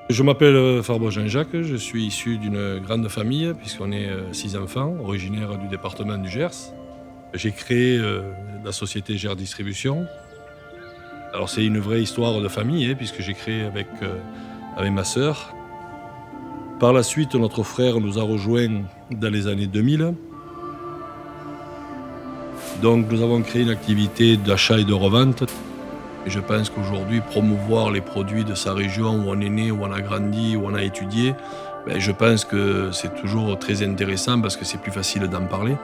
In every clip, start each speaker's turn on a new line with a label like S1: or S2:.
S1: Je m'appelle Farbo Jean-Jacques, je suis issu d'une grande famille puisqu'on est 6 enfants, originaires du département du Gers. J'ai créé la société Gers Distribution. Alors c'est une vraie histoire de famille puisque j'ai créé avec ma sœur. Par la suite, notre frère nous a rejoints dans les années 2000. Donc nous avons créé une activité d'achat et de revente. Et je pense qu'aujourd'hui, promouvoir les produits de sa région où on est né, où on a grandi, où on a étudié, je pense que c'est toujours très intéressant parce que c'est plus facile d'en parler.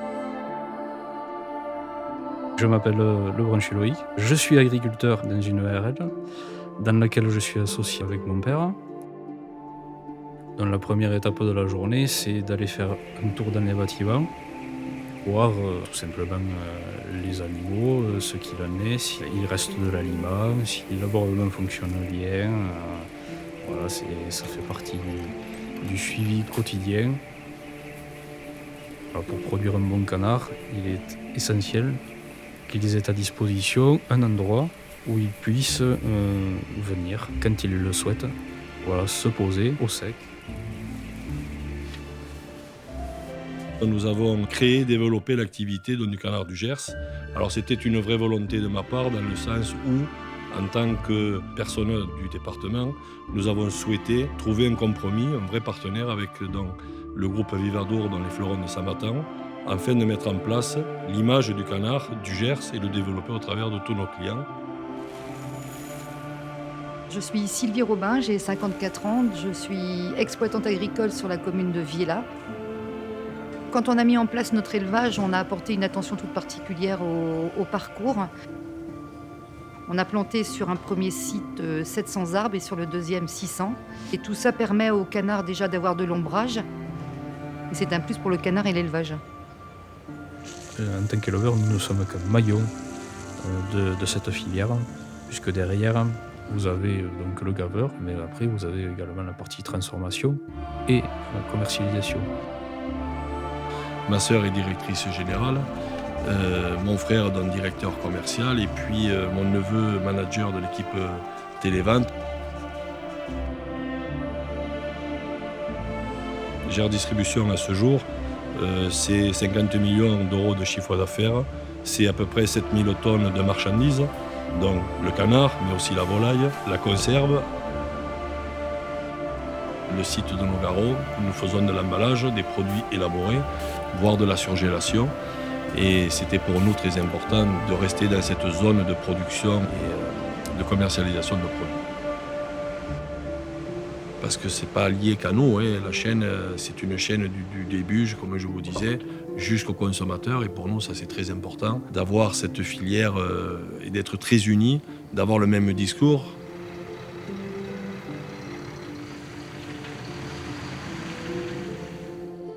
S2: Je m'appelle Lebranchu Loïc. Je suis agriculteur dans une EARL dans laquelle je suis associé avec mon père. Donc la première étape de la journée, c'est d'aller faire un tour dans les bâtiments, voir tout simplement les animaux, ce qu'il en est, s'il reste de l'aliment, si l'abordement fonctionne bien. Voilà, ça fait partie du suivi quotidien. Alors, pour produire un bon canard, il est essentiel qu'ils aient à disposition un endroit où ils puissent venir quand ils le souhaitent, voilà, se poser au sec.
S1: Nous avons créé, développé l'activité du canard du Gers. Alors c'était une vraie volonté de ma part dans le sens où, en tant que personnel du département, nous avons souhaité trouver un compromis, un vrai partenaire avec le groupe Vivadour dans les fleurons de Samatan, afin de mettre en place l'image du canard du Gers et le développer au travers de tous nos clients.
S3: Je suis Sylvie Robin, j'ai 54 ans, je suis exploitante agricole sur la commune de Viella. Quand on a mis en place notre élevage, on a apporté une attention toute particulière au parcours. On a planté sur un premier site 700 arbres et sur le deuxième 600. Et tout ça permet aux canards déjà d'avoir de l'ombrage. Et c'est un plus pour le canard et l'élevage.
S2: En tant qu'éleveur, nous ne sommes qu'un maillon de cette filière, puisque derrière, vous avez donc le gaveur, mais après vous avez également la partie transformation et la commercialisation.
S1: Ma sœur est directrice générale, mon frère est directeur commercial et puis mon neveu manager de l'équipe télévente. Gers Distribution à ce jour, c'est 50 millions d'euros de chiffre d'affaires, c'est à peu près 7000 tonnes de marchandises, donc le canard, mais aussi la volaille, la conserve. Le site de Nogaro, nous faisons de l'emballage, des produits élaborés, voire de la surgélation. Et c'était pour nous très important de rester dans cette zone de production et de commercialisation de nos produits. Parce que ce n'est pas lié qu'à nous, la chaîne, c'est une chaîne du début, comme je vous disais, jusqu'au consommateur. Et pour nous, ça c'est très important d'avoir cette filière et d'être très unis, d'avoir le même discours.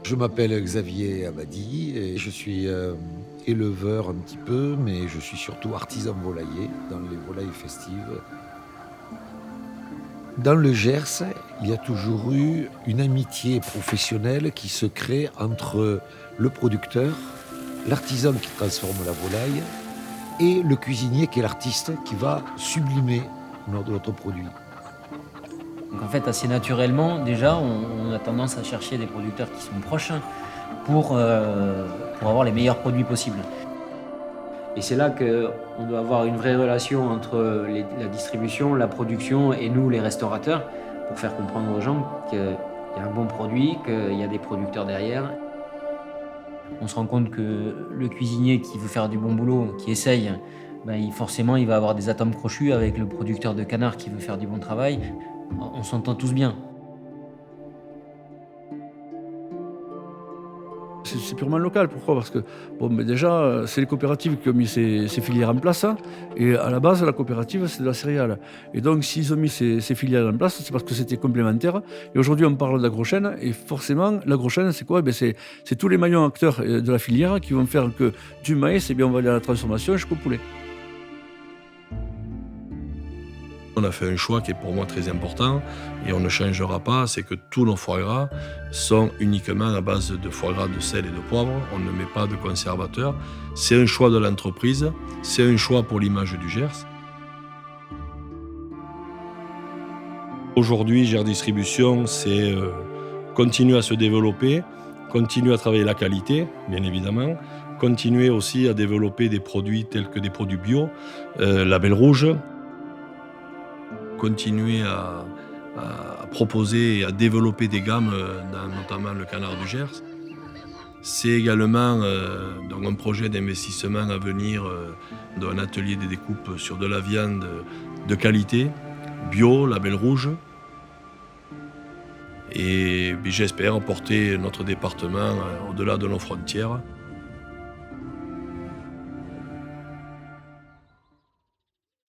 S4: Je m'appelle Xavier Abadi et je suis éleveur un petit peu, mais je suis surtout artisan volailler dans les volailles festives. Dans le Gers, il y a toujours eu une amitié professionnelle qui se crée entre le producteur, l'artisan qui transforme la volaille et le cuisinier qui est l'artiste qui va sublimer notre produit.
S5: Donc en fait, assez naturellement, déjà, on a tendance à chercher des producteurs qui sont proches pour avoir les meilleurs produits possibles. Et c'est là qu'on doit avoir une vraie relation entre la distribution, la production et nous, les restaurateurs, pour faire comprendre aux gens qu'il y a un bon produit, qu'il y a des producteurs derrière. On se rend compte que le cuisinier qui veut faire du bon boulot, qui essaye, forcément, il va avoir des atomes crochus avec le producteur de canard qui veut faire du bon travail. On s'entend tous bien.
S6: C'est purement local. Pourquoi ? Parce que déjà, c'est les coopératives qui ont mis ces filières en place. Et à la base, la coopérative, c'est de la céréale. Et donc, s'ils ont mis ces filières en place, c'est parce que c'était complémentaire. Et aujourd'hui, on parle d'agrochaîne. Et forcément, l'agrochaîne, c'est quoi ? C'est tous les maillons acteurs de la filière qui vont faire que du maïs, on va aller à la transformation jusqu'au poulet.
S1: On a fait un choix qui est pour moi très important et on ne changera pas, c'est que tous nos foie gras sont uniquement à base de foie gras de sel et de poivre, on ne met pas de conservateur. C'est un choix de l'entreprise, c'est un choix pour l'image du Gers. Aujourd'hui, GER Distribution, c'est continuer à se développer, continuer à travailler la qualité, bien évidemment, continuer aussi à développer des produits tels que des produits bio, label rouge, continuer à proposer et à développer des gammes, dans notamment le canard du Gers. C'est également donc un projet d'investissement à venir d'un atelier de découpe sur de la viande de qualité, bio, label rouge. Et j'espère porter notre département au-delà de nos frontières.